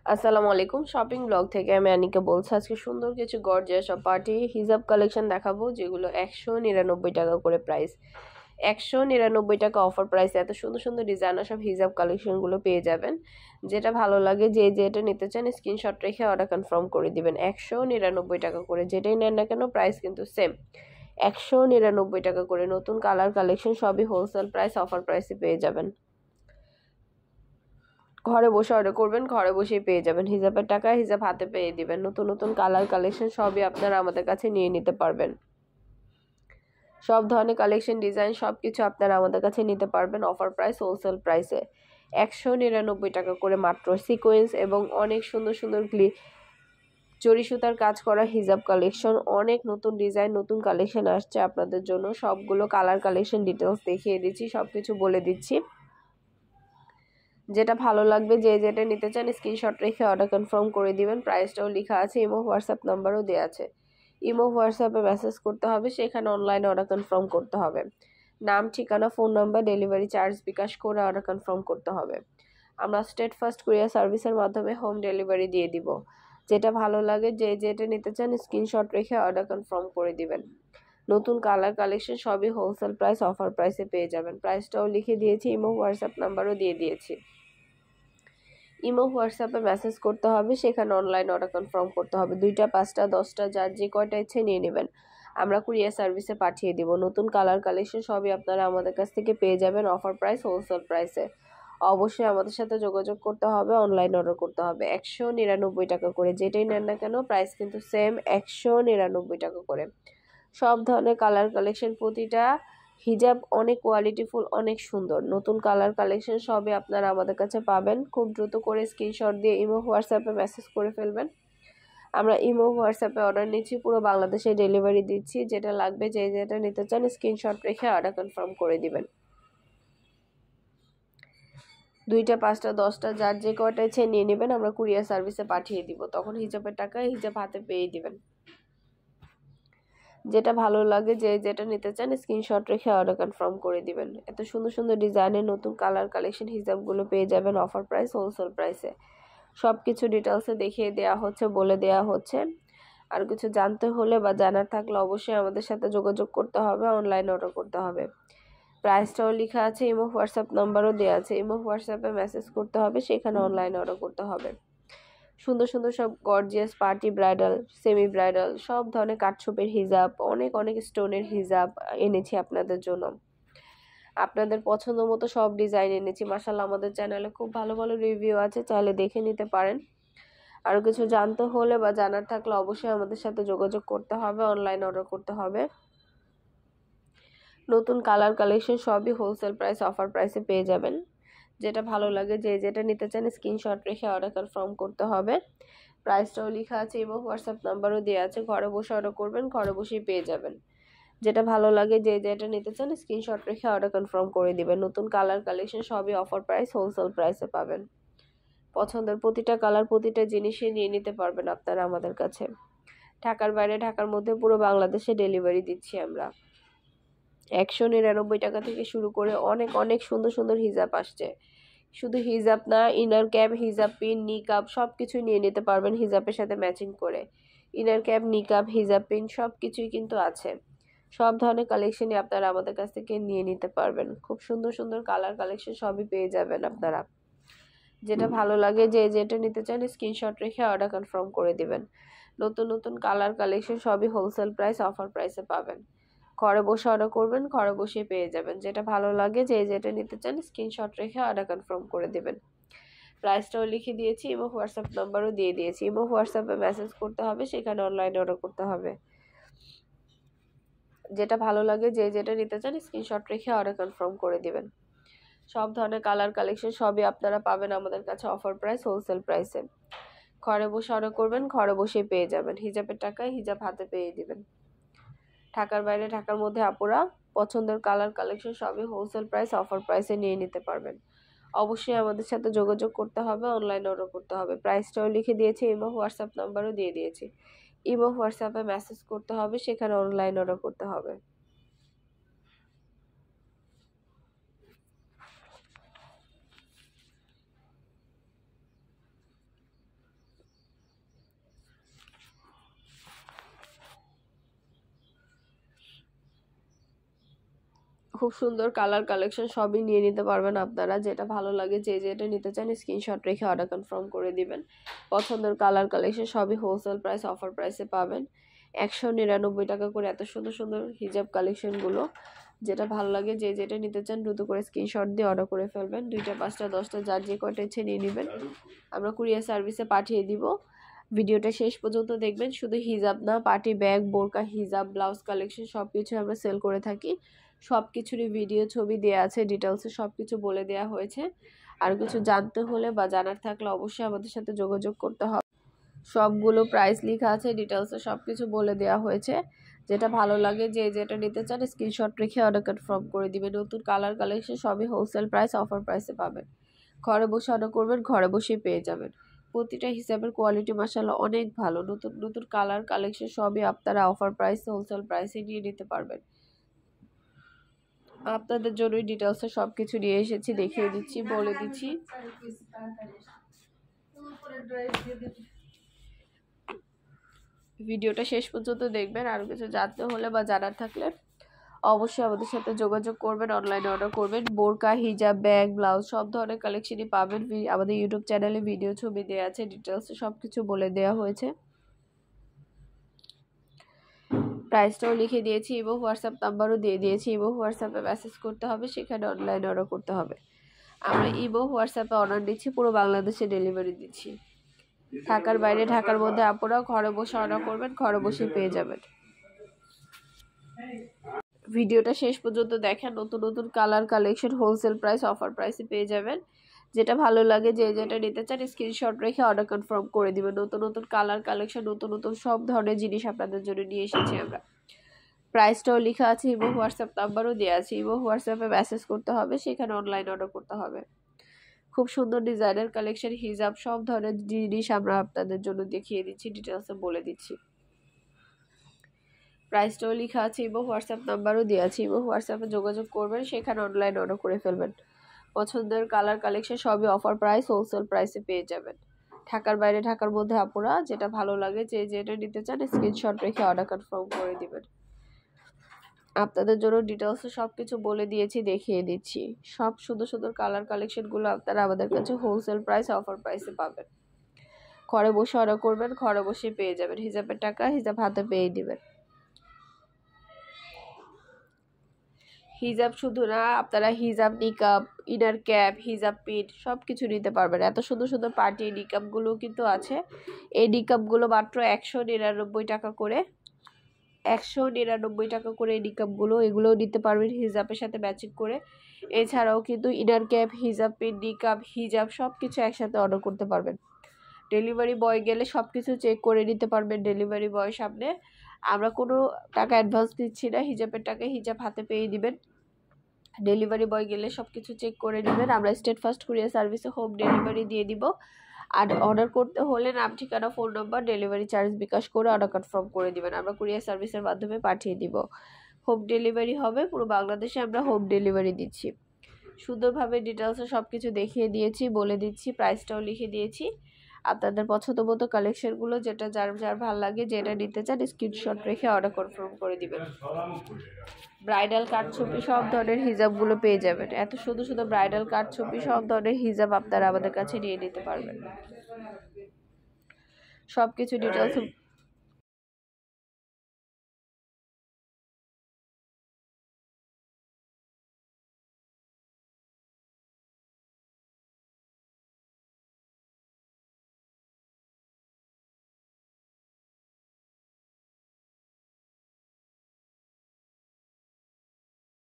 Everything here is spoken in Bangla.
আসসালামু আলাইকুম, শপিং ব্লগ থেকে আমি আনিকা বলছি। আজকে সুন্দর কিছু গর্জিয়াস সব পার্টি হিজাব কালেকশন দেখাবো, যেগুলো 199 টাকা করে প্রাইস। 199 টাকা অফার প্রাইস। এত সুন্দর সুন্দর ডিজাইনার সব হিজাব কালেকশন গুলো পেয়ে যাবেন। যেটা ভালো লাগে, যে যেটা নিতে চান স্ক্রিনশট রেখে অর্ডার কনফার্ম করে দিবেন। 199 টাকা করে যেটাই নেন না কেন প্রাইস কিন্তু সেম। 199 টাকা করে নতুন কালার কালেকশন সবই হোলসেল প্রাইস, অফার প্রাইসে পেয়ে যাবেন। ঘরে বসে অর্ডার করবেন, ঘরে বসেই পেয়ে যাবেন। হিজাবের টাকা হিজাব হাতে পেয়ে দিবেন। নতুন নতুন কালার কালেকশন সবই আপনারা আমাদের কাছে নিয়ে নিতে পারবেন। সব ধরনের কালেকশন ডিজাইন সবকিছু আপনারা আমাদের কাছে নিতে পারবেন অফার প্রাইস, হোলসেল প্রাইসে। 199 টাকা করে মাত্র। সিকোয়েন্স এবং অনেক সুন্দর সুন্দর জরি সুতার কাজ করা হিজাব কালেকশন, অনেক নতুন ডিজাইন নতুন কালেকশন আসছে আপনাদের জন্য। সবগুলো কালার কালেকশন ডিটেলস দেখিয়ে দিচ্ছি, সবকিছু বলে দিচ্ছি। যেটা ভালো লাগবে, যে যেটা নিতে চান স্ক্রিনশট রেখে অর্ডার কনফার্ম করে দিবেন। প্রাইসটাও লেখা আছে, ইমো হোয়াটসঅ্যাপ নাম্বারও দেওয়া আছে। ইমো হোয়াটসঅ্যাপে মেসেজ করতে হবে, সেখানে অনলাইনে অর্ডার কনফার্ম করতে হবে। নাম, ঠিকানা, ফোন নাম্বার, ডেলিভারি চার্জ বিকাশ করে অর্ডার কনফার্ম করতে হবে। আমরা স্টেট ফার্স্ট কুরিয়ার সার্ভিসের মাধ্যমে হোম ডেলিভারি দিয়ে দিব। যেটা ভালো লাগে, যে যেটা নিতে চান স্ক্রিনশট রেখে অর্ডার কনফার্ম করে দিবেন। নতুন কালার কালেকশন সবই হোলসেল প্রাইস, অফার প্রাইসে পেয়ে যাবেন। প্রাইসটাও লিখে দিয়েছি, ইমো হোয়াটসঅ্যাপ নাম্বারও দিয়ে দিয়েছি। ইমো হোয়াটসঅ্যাপে মেসেজ করতে হবে, সেখানে অনলাইন অর্ডার কনফার্ম করতে হবে। 2টা 5টা 10টা যার যে কয়টা ইচ্ছে নিয়ে নেবেন, আমরা কুরিয়ার সার্ভিসে পাঠিয়ে দিব। নতুন কালার কালেকশন সবই আপনারা আমাদের কাছ থেকে পেয়ে যাবেন অফার প্রাইস, হোলসেল প্রাইসে। অবশ্যই আমাদের সাথে যোগাযোগ করতে হবে, অনলাইন অর্ডার করতে হবে। 199 টাকা করে যেটাই নেন না কেন প্রাইস কিন্তু সেম, 199 টাকা করে। সব ধরনের কালার কালেকশন, প্রতিটা হিজাব অনেক কোয়ালিটিফুল, অনেক সুন্দর। নতুন কালার কালেকশন সবই আপনারা আমাদের কাছে পাবেন। খুব দ্রুত করে স্ক্রিনশট দিয়ে ইমো হোয়াটসঅ্যাপে মেসেজ করে ফেলবেন। আমরা ইমো হোয়াটসঅ্যাপে অর্ডার নিচ্ছি, পুরো বাংলাদেশে ডেলিভারি দিচ্ছি। যেটা লাগবে, যে যেটা নিতে চান স্ক্রিনশট রেখে অর্ডার কনফার্ম করে দিবেন। 2টা 5টা 10টা যার যে কয়টা ইচ্ছে নিয়ে নেবেন, আমরা কুরিয়ার সার্ভিসে পাঠিয়ে দিব। তখন হিজাবের টাকা হিজাব হাতে পেয়ে দিবেন। যেটা ভালো লাগে, যে যেটা নিতে চান স্ক্রিনশট রেখে অর্ডার কনফার্ম করে দিবেন। এত সুন্দর সুন্দর ডিজাইনের নতুন কালার কালেকশন হিজাবগুলো পেয়ে যাবেন অফার প্রাইস, হোলসেল প্রাইসে। সব কিছু ডিটেলসে দেখিয়ে দেওয়া হচ্ছে, বলে দেওয়া হচ্ছে। আর কিছু জানতে হলে বা জানার থাকলে অবশ্যই আমাদের সাথে যোগাযোগ করতে হবে, অনলাইন অর্ডার করতে হবে। প্রাইসটাও লেখা আছে, ইমো হোয়াটসঅ্যাপ নাম্বারও দেওয়া আছে। ইমো হোয়াটসঅ্যাপে মেসেজ করতে হবে, সেখানে অনলাইন অর্ডার করতে হবে। সুন্দর সুন্দর সব gorgeous party bridal, semi bridal সব ধরনের কাটছবির হিজাব, অনেক অনেক স্টোনের হিজাব এনেছি আপনাদের জন্য। আপনাদের পছন্দ মতো সব ডিজাইন এনেছি। মাশাআল্লাহ, আমাদের চ্যানেলে খুব ভালো ভালো রিভিউ আছে, চাইলে দেখে নিতে পারেন। আরও কিছু জানতে হলে বা জানার থাকলে অবশ্যই আমাদের সাথে যোগাযোগ করতে হবে, অনলাইন অর্ডার করতে হবে। নতুন কালার কালেকশন সবই হোলসেল প্রাইস, অফার প্রাইসে পেয়ে যাবেন। যেটা ভালো লাগে, যে যেটা নিতে চান স্ক্রিনশট রেখে অর্ডার কনফার্ম করতে হবে। প্রাইসটাও লেখা আছে এবং হোয়াটসঅ্যাপ নাম্বারও দেওয়া আছে। ঘরে বসে অর্ডার করবেন, ঘরে বসেই পেয়ে যাবেন। যেটা ভালো লাগে, যে যেটা নিতে চান স্ক্রিনশট রেখে অর্ডার কনফার্ম করে দিবেন। নতুন কালার কালেকশন সবই অফার প্রাইস, হোলসেল প্রাইসে পাবেন। পছন্দের প্রতিটা কালার, প্রতিটা জিনিসই নিয়ে নিতে পারবেন আপনারা আমাদের কাছে। ঢাকার বাইরে, ঢাকার মধ্যে পুরো বাংলাদেশে ডেলিভারি দিচ্ছি আমরা। 199 টাকা থেকে শুরু করে অনেক অনেক সুন্দর সুন্দর হিজাব আসছে। শুধু হিজাব না, ইনার ক্যাপ, হিজাব পিন, নিকাব সবকিছু নিয়ে নিতে পারবেন হিজাবের সাথে ম্যাচিং করে। ইনার ক্যাপ, নিকাব, হিজাব পিন সবকিছুই কিন্তু আছে। সব ধরনের কালেকশনই আপনারা আমাদের কাছ থেকে নিয়ে নিতে পারবেন। খুব সুন্দর সুন্দর কালার কালেকশন সবই পেয়ে যাবেন আপনারা। যেটা ভালো লাগে, যে যেটা নিতে চান স্ক্রিনশট রেখে অর্ডার কনফার্ম করে দিবেন। নতুন নতুন কালার কালেকশন সবই হোলসেল প্রাইস, অফার প্রাইসে পাবেন। ঘরে বসে অর্ডার করবেন, ঘরে বসেই পেয়ে যাবেন। যেটা ভালো লাগে, যে যেটা নিতে চান স্ক্রিনশট রেখে অর্ডার কনফার্ম করে দিবেন। প্রাইসটাও লিখে দিয়েছি এবং হোয়াটসঅ্যাপ নাম্বারও দিয়ে দিয়েছি। এবং হোয়াটসঅ্যাপে মেসেজ করতে হবে, সেখানে অনলাইনে অর্ডার করতে হবে। যেটা ভালো লাগে, যে যেটা নিতে চান স্ক্রিনশট রেখে অর্ডার কনফার্ম করে দিবেন। সব ধরনের কালার কালেকশন সবই আপনারা পাবেন আমাদের কাছে অফার প্রাইস, হোলসেল প্রাইসে। ঘরে বসে অর্ডার করবেন, ঘরে বসেই পেয়ে যাবেন। হিজাবের টাকায় হিজাব হাতে পেয়ে দিবেন। ঢাকার বাইরে, ঢাকার মধ্যে আপুরা পছন্দের কালার কালেকশন সবই হোলসেল প্রাইস, অফার প্রাইসে নিয়ে নিতে পারবেন। অবশ্যই আমাদের সাথে যোগাযোগ করতে হবে, অনলাইন অর্ডার করতে হবে। প্রাইসটাও লিখে দিয়েছি, ইমো হোয়াটসঅ্যাপ নাম্বারও দিয়ে দিয়েছি। ইমো হোয়াটসঅ্যাপে মেসেজ করতে হবে, সেখানে অনলাইন অর্ডার করতে হবে। খুব সুন্দর কালার কালেকশন সবই নিয়ে নিতে পারবেন আপনারা। যেটা ভালো লাগে যে যেটা নিতে চান স্ক্রিনশট রেখে অর্ডার কনফার্ম করে দিবেন। পছন্দের কালার কালেকশন সবই হোলসেল প্রাইস অফার প্রাইসে পাবেন। 199 টাকা করে এত সুন্দর সুন্দর হিজাব কালেকশনগুলো। যেটা ভালো লাগে যে যেটা নিতে চান দ্রুত করে স্ক্রিনশট দিয়ে অর্ডার করে ফেলবেন। 2টা 5টা 10টা যার যে কয়টা ইচ্ছে নিয়ে নেবেন, আমরা কুরিয়ার সার্ভিসে পাঠিয়ে দিব। ভিডিওটা শেষ পর্যন্ত দেখবেন। শুধু হিজাব না, পার্টি ব্যাগ, বোরকা, হিজাব, ব্লাউজ কালেকশন সব কিছু আমরা সেল করে থাকি। সব কিছুরই ভিডিও ছবি দেওয়া আছে, ডিটেলসে সব কিছু বলে দেওয়া হয়েছে। আর কিছু জানতে হলে বা জানার থাকলে অবশ্যই আমাদের সাথে যোগাযোগ করতে হবে। সবগুলো প্রাইস লেখা আছে, ডিটেলসে সব কিছু বলে দেওয়া হয়েছে। যেটা ভালো লাগে যে যেটা নিতে চান স্ক্রিনশট রেখে অর্ডার কনফার্ম করে দিবেন। নতুন কালার কালেকশন সবই হোলসেল প্রাইস অফার প্রাইসে পাবেন। ঘরে বসে অর্ডার করবেন, ঘরে বসেই পেয়ে যাবেন। প্রতিটা হিসাবের কোয়ালিটি মাশাআল্লাহ অনেক ভালো। নতুন নতুন কালার কালেকশন সবই আপনারা অফার প্রাইস হোলসেল প্রাইসে নিয়ে নিতে পারবেন। আপনাদের জন্যই ডিটেলসে সব কিছু নিয়ে এসেছি, দেখিয়ে দিচ্ছি, বলে দিচ্ছি। ভিডিওটা শেষ পর্যন্ত দেখবেন। আর কিছু জানতে হলে বা জানার থাকলে অবশ্যই আমাদের সাথে যোগাযোগ করবেন, অনলাইনে অর্ডার করবেন। বোরকা, হিজাব, ব্যাগ, ব্লাউজ সব ধরনের কালেকশনই পাবেন। আমাদের ইউটিউব চ্যানেলে ভিডিও ছবি দেওয়া আছে, ডিটেলসে সব কিছু বলে দেওয়া হয়েছে। প্রাইসটাও লিখে দিয়েছি এবং হোয়াটসঅ্যাপ নাম্বারও দিয়ে দিয়েছি। এবং হোয়াটসঅ্যাপে মেসেজ করতে হবে, সেখানে অনলাইনে অর্ডার করতে হবে। আমরা ইমো হোয়াটসঅ্যাপে অর্ডার দিচ্ছি, পুরো বাংলাদেশে ডেলিভারি দিচ্ছি। ঢাকার বাইরে, ঢাকার মধ্যে আপনারা ঘরে বসে অর্ডার করবেন, ঘরে বসে পেয়ে যাবেন। ভিডিওটা শেষ পর্যন্ত দেখেন। নতুন নতুন colour collection wholesale price offer প্রাইসে পেয়ে যাবেন। যেটা ভালো লাগে যে যেটা নিতে চান স্ক্রিনশট রেখে অর্ডার কনফার্ম করে দিবেন। নতুন নতুন কালার কালেকশন, নতুন নতুন সব ধরনের জিনিস আপনাদের জন্য নিয়ে এসেছি আমরা। প্রাইসটাও লেখা আছে এবং হোয়াটসঅ্যাপ নাম্বারও দেওয়া আছে। এবং হোয়াটসঅ্যাপে মেসেজ করতে হবে, সেখানে অনলাইন অর্ডার করতে হবে। খুব সুন্দর ডিজাইনের কালেকশন, হিজাব সব ধরনের জিনিস আমরা আপনাদের জন্য দেখিয়ে দিচ্ছি, ডিটেলসে বলে দিচ্ছি। প্রাইসটাও লেখা আছে এবং হোয়াটসঅ্যাপ নাম্বারও দেওয়া আছে। এবং হোয়াটসঅ্যাপে যোগাযোগ করবেন, সেখানে অনলাইন অর্ডার করে ফেলবেন। পছন্দের কালার কালেকশন সবই অফার প্রাইস হোলসেল প্রাইসে পেয়ে যাবেন। ঢাকার বাইরে, ঢাকার মধ্যে আপনারা যেটা ভালো লাগে যে যেটা নিতে চান স্ক্রিনশট রেখে অর্ডার কনফার্ম করে দিবেন। আপনাদের জন্য ডিটেলসে সব কিছু বলে দিয়েছি, দেখিয়ে দিচ্ছি। সব সুন্দর সুন্দর কালার কালেকশনগুলো আপনারা আমাদের কাছে হোলসেল প্রাইস অফার প্রাইসে পাবেন। ঘরে বসে অর্ডার করবেন, ঘরে বসে পেয়ে যাবেন। হিজাবের টাকা হিজাব হাতে পেয়ে দিবেন। হিজাব শুধু না, আপনারা হিজাব, নিকাব, ইনার ক্যাপ, হিজাব পিন সব কিছু নিতে পারবেন। এত সুন্দর সুন্দর পার্টি নিকাবগুলো কিন্তু আছে। এই নিকাবগুলো মাত্র 199 টাকা করে। 199 টাকা করে এই নিকাবগুলো, এগুলোও নিতে পারবেন হিজাবের সাথে ম্যাচিং করে। এছাড়াও কিন্তু ইনার ক্যাপ, হিজাব পিন, নিকাব, হিজাব সব কিছু একসাথে অর্ডার করতে পারবেন। ডেলিভারি বয় গেলে সব কিছু চেক করে নিতে পারবেন ডেলিভারি বয়ের সামনে। আমরা কোনো টাকা অ্যাডভান্স দিচ্ছি না, হিজাবের টাকা হিজাব হাতে পেয়ে দিবেন। ডেলিভারি বয় গেলে সব কিছু চেক করে নেবেন। আমরা স্টেট ফার্স্ট কুরিয়ার সার্ভিসে হোম ডেলিভারি দিয়ে দিব। আর অর্ডার করতে হলে নাম, ঠিকানা, ফোন নাম্বার, ডেলিভারি চার্জ বিকাশ করে অর্ডার কনফার্ম করে দিবেন। আমরা কুরিয়ার সার্ভিসের মাধ্যমে পাঠিয়ে দিব। হোম ডেলিভারি হবে, পুরো বাংলাদেশে আমরা হোম ডেলিভারি দিচ্ছি। সুন্দরভাবে ডিটেলসে সব কিছু দেখিয়ে দিয়েছি, বলে দিচ্ছি, প্রাইসটাও লিখে দিয়েছি। আপনাদের পছন্দ মতো কালেকশনগুলো যেটা যার যার ভালো লাগে, যেটা নিতে চান স্ক্রিনশট রেখে অর্ডার কনফার্ম করে দিবেন। ব্রাইডাল কাটছবি সব ধরনের হিজাবগুলো পেয়ে যাবেন। এত সুন্দর সুন্দর ব্রাইডাল কাটছবি সব ধরনের হিজাব আপনারা আমাদের কাছে নিয়ে নিতে পারবেন। সব কিছু ডিটেলস